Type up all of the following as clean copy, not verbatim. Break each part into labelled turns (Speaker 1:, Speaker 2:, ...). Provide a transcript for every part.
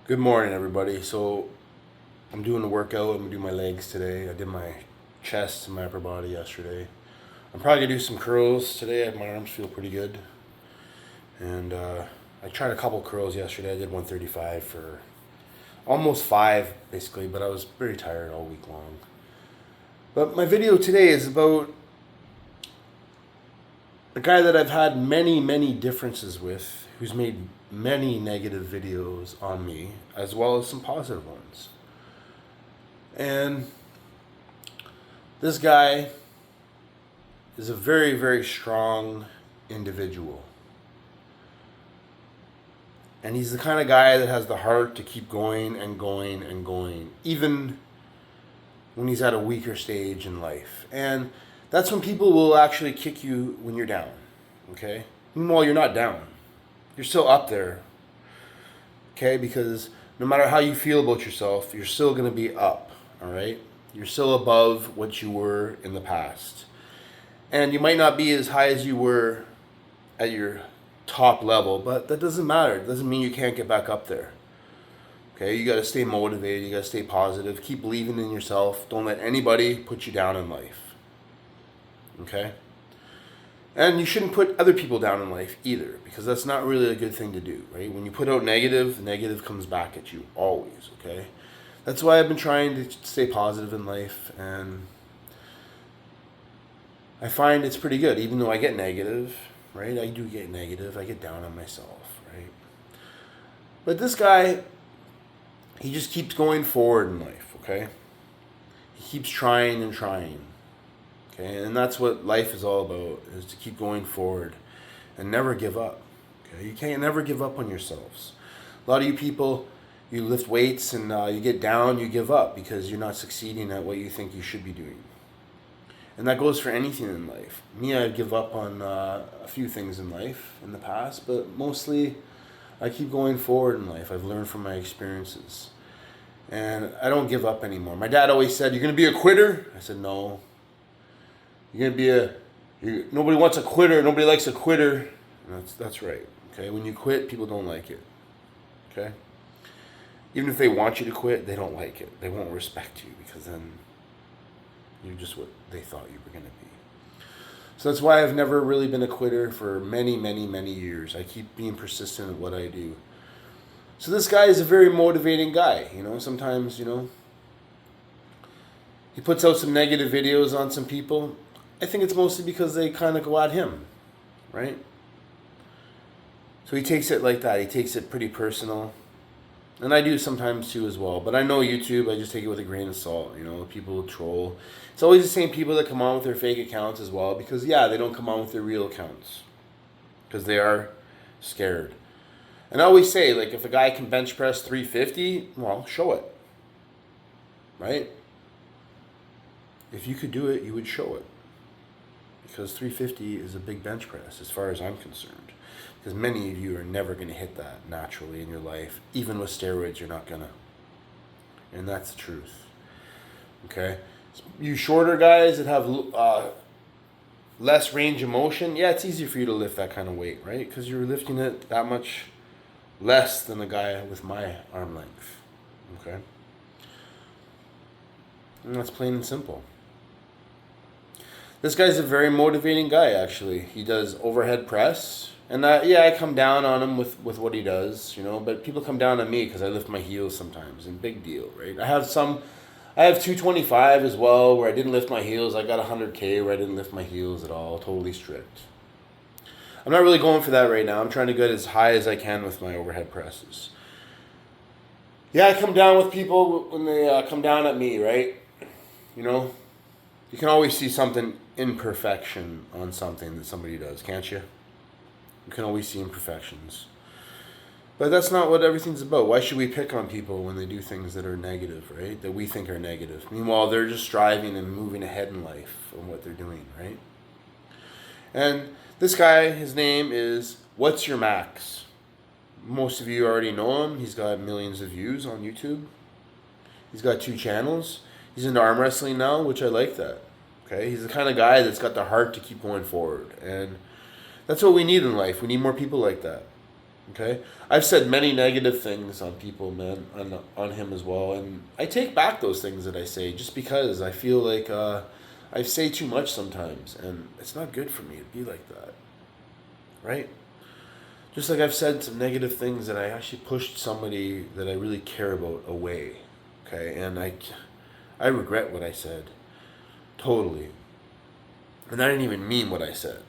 Speaker 1: Good morning, everybody. So I'm doing a workout. I'm gonna do my legs today. I did my chest and my upper body yesterday. I'm probably gonna do some curls today. My arms feel pretty good, and I tried a couple curls yesterday. I did 135 for almost five, basically, but I was very tired all week long. But my video today is about a guy that I've had many, many differences with, who's made many negative videos on me, as well as some positive ones. And this guy is a very, very strong individual. And he's the kind of guy that has the heart to keep going and going and going, even when he's at a weaker stage in life. And that's when people will actually kick you when you're down, okay? Meanwhile, you're not down. You're still up there, okay? Because no matter how you feel about yourself, you're still going to be up, all right? You're still above what you were in the past. And you might not be as high as you were at your top level, but that doesn't matter. It doesn't mean you can't get back up there. Okay, you got to stay motivated, you got to stay positive, keep believing in yourself. Don't let anybody put you down in life. Okay? And you shouldn't put other people down in life either, because that's not really a good thing to do, right? When you put out negative, the negative comes back at you always, okay? That's why I've been trying to stay positive in life, and I find it's pretty good, even though I get negative, right? I do get negative. I get down on myself, right? But this guy, he just keeps going forward in life, okay? He keeps trying and trying, okay? And that's what life is all about, is to keep going forward and never give up, okay? You can't never give up on yourselves. A lot of you people, you lift weights and you get down, you give up because you're not succeeding at what you think you should be doing. And that goes for anything in life. Me, I give up on a few things in life in the past, but mostly I keep going forward in life. I've learned from my experiences. And I don't give up anymore. My dad always said, "You're going to be a quitter?" I said, "No. You're going to be nobody wants a quitter. Nobody likes a quitter." And that's right. Okay? When you quit, people don't like it. Okay? Even if they want you to quit, they don't like it. They won't respect you because then you're just what they thought you were going to be. So that's why I've never really been a quitter for many, many, many years. I keep being persistent at what I do. So this guy is a very motivating guy. Sometimes, he puts out some negative videos on some people. I think it's mostly because they kind of go at him, right? So he takes it like that. He takes it pretty personal. And I do sometimes too as well. But I know YouTube, I just take it with a grain of salt. People troll. It's always the same people that come on with their fake accounts as well. Because, yeah, they don't come on with their real accounts. Because they are scared. And I always say, like, if a guy can bench press 350, well, show it. Right? If you could do it, you would show it. Because 350 is a big bench press as far as I'm concerned. Because many of you are never going to hit that naturally in your life. Even with steroids, you're not going to. And that's the truth. Okay? You shorter guys that have less range of motion, yeah, it's easier for you to lift that kind of weight, right? Because you're lifting it that much less than a guy with my arm length. Okay? And that's plain and simple. This guy's a very motivating guy, actually. He does overhead press. And I come down on him with what he does, but people come down on me because I lift my heels sometimes, and big deal, right? I have 225 as well where I didn't lift my heels. I got 100K where I didn't lift my heels at all, totally strict. I'm not really going for that right now. I'm trying to get as high as I can with my overhead presses. Yeah, I come down with people when they come down at me, right? You can always see something imperfection on something that somebody does, can't you? You can always see imperfections. But that's not what everything's about. Why should we pick on people when they do things that are negative, right? That we think are negative. Meanwhile, they're just striving and moving ahead in life on what they're doing, right? And this guy, his name is What's Your Max? Most of you already know him. He's got millions of views on YouTube. He's got 2 channels. He's into arm wrestling now, which I like that. Okay? He's the kind of guy that's got the heart to keep going forward. And that's what we need in life. We need more people like that. Okay, I've said many negative things on people, man, on him as well, and I take back those things that I say just because I feel like I say too much sometimes, and it's not good for me to be like that, right? Just like I've said some negative things that I actually pushed somebody that I really care about away, okay, and I regret what I said, totally, and I didn't even mean what I said.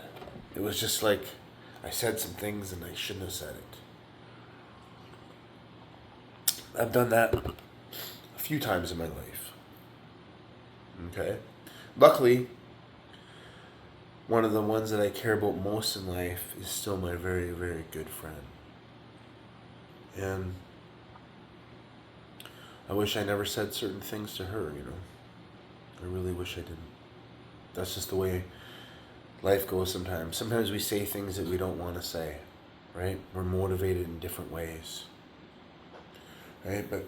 Speaker 1: It was just like I said some things and I shouldn't have said it. I've done that a few times in my life. Okay? Luckily, one of the ones that I care about most in life is still my very, very good friend. And I wish I never said certain things to her, you know. I really wish I didn't. That's just the way life goes sometimes. Sometimes we say things that we don't want to say, right? We're motivated in different ways, right? But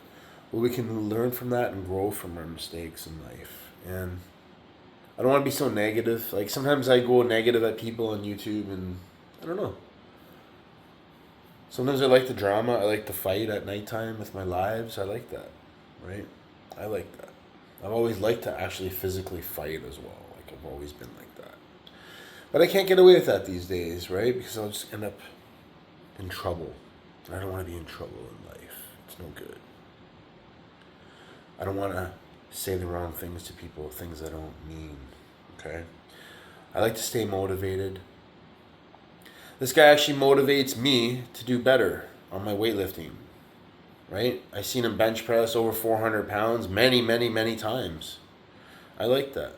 Speaker 1: well, we can learn from that and grow from our mistakes in life. And I don't want to be so negative. Like sometimes I go negative at people on YouTube, and I don't know. Sometimes I like the drama. I like the fight at nighttime with my lives. I like that, right? I like that. I've always liked to actually physically fight as well. Like I've always been like that. But I can't get away with that these days, right? Because I'll just end up in trouble. I don't want to be in trouble in life. It's no good. I don't want to say the wrong things to people, things I don't mean, okay? I like to stay motivated. This guy actually motivates me to do better on my weightlifting, right? I seen him bench press over 400 pounds many, many, many times. I like that.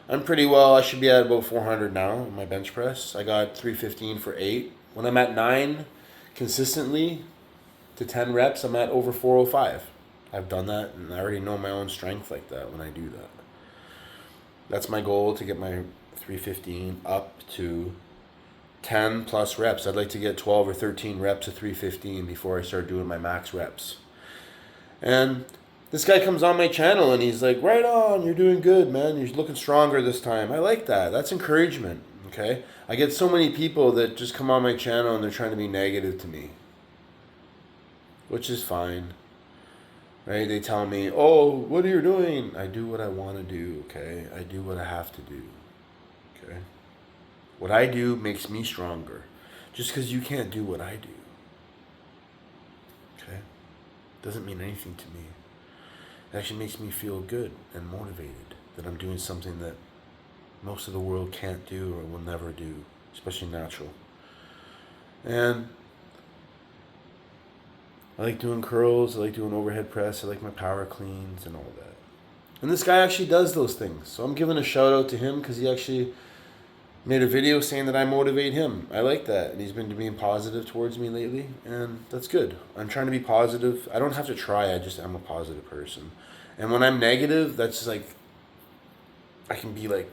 Speaker 1: I'm pretty well, I should be at about 400 now in my bench press. I got 315 for 8. When I'm at 9 consistently to 10 reps, I'm at over 405. I've done that, and I already know my own strength like that when I do that. That's my goal, to get my 315 up to 10 plus reps. I'd like to get 12 or 13 reps of 315 before I start doing my max reps. And this guy comes on my channel and he's like, right on, you're doing good, man. You're looking stronger this time. I like that. That's encouragement, okay? I get so many people that just come on my channel and they're trying to be negative to me, which is fine, right? They tell me, oh, what are you doing? I do what I want to do, okay? I do what I have to do, okay? What I do makes me stronger. Just because you can't do what I do, okay? Doesn't mean anything to me. It actually makes me feel good and motivated that I'm doing something that most of the world can't do or will never do, especially natural. And I like doing curls, I like doing overhead press, I like my power cleans and all that. And this guy actually does those things. So I'm giving a shout out to him because he actually made a video saying that I motivate him. I like that. And he's been being positive towards me lately. And that's good. I'm trying to be positive. I don't have to try. I'm a positive person. And when I'm negative, that's just like, I can be like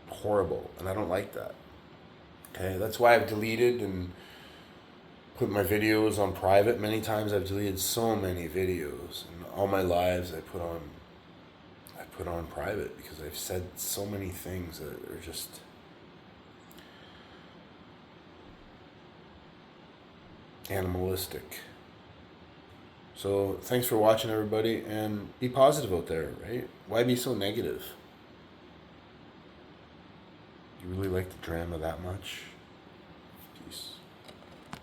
Speaker 1: horrible. And I don't like that. Okay. That's why I've deleted and put my videos on private. Many times I've deleted so many videos. And all my lives I put on private because I've said so many things that are just animalistic. So thanks for watching, everybody, and be positive out there, right? Why be so negative? You really like the drama that much? Peace.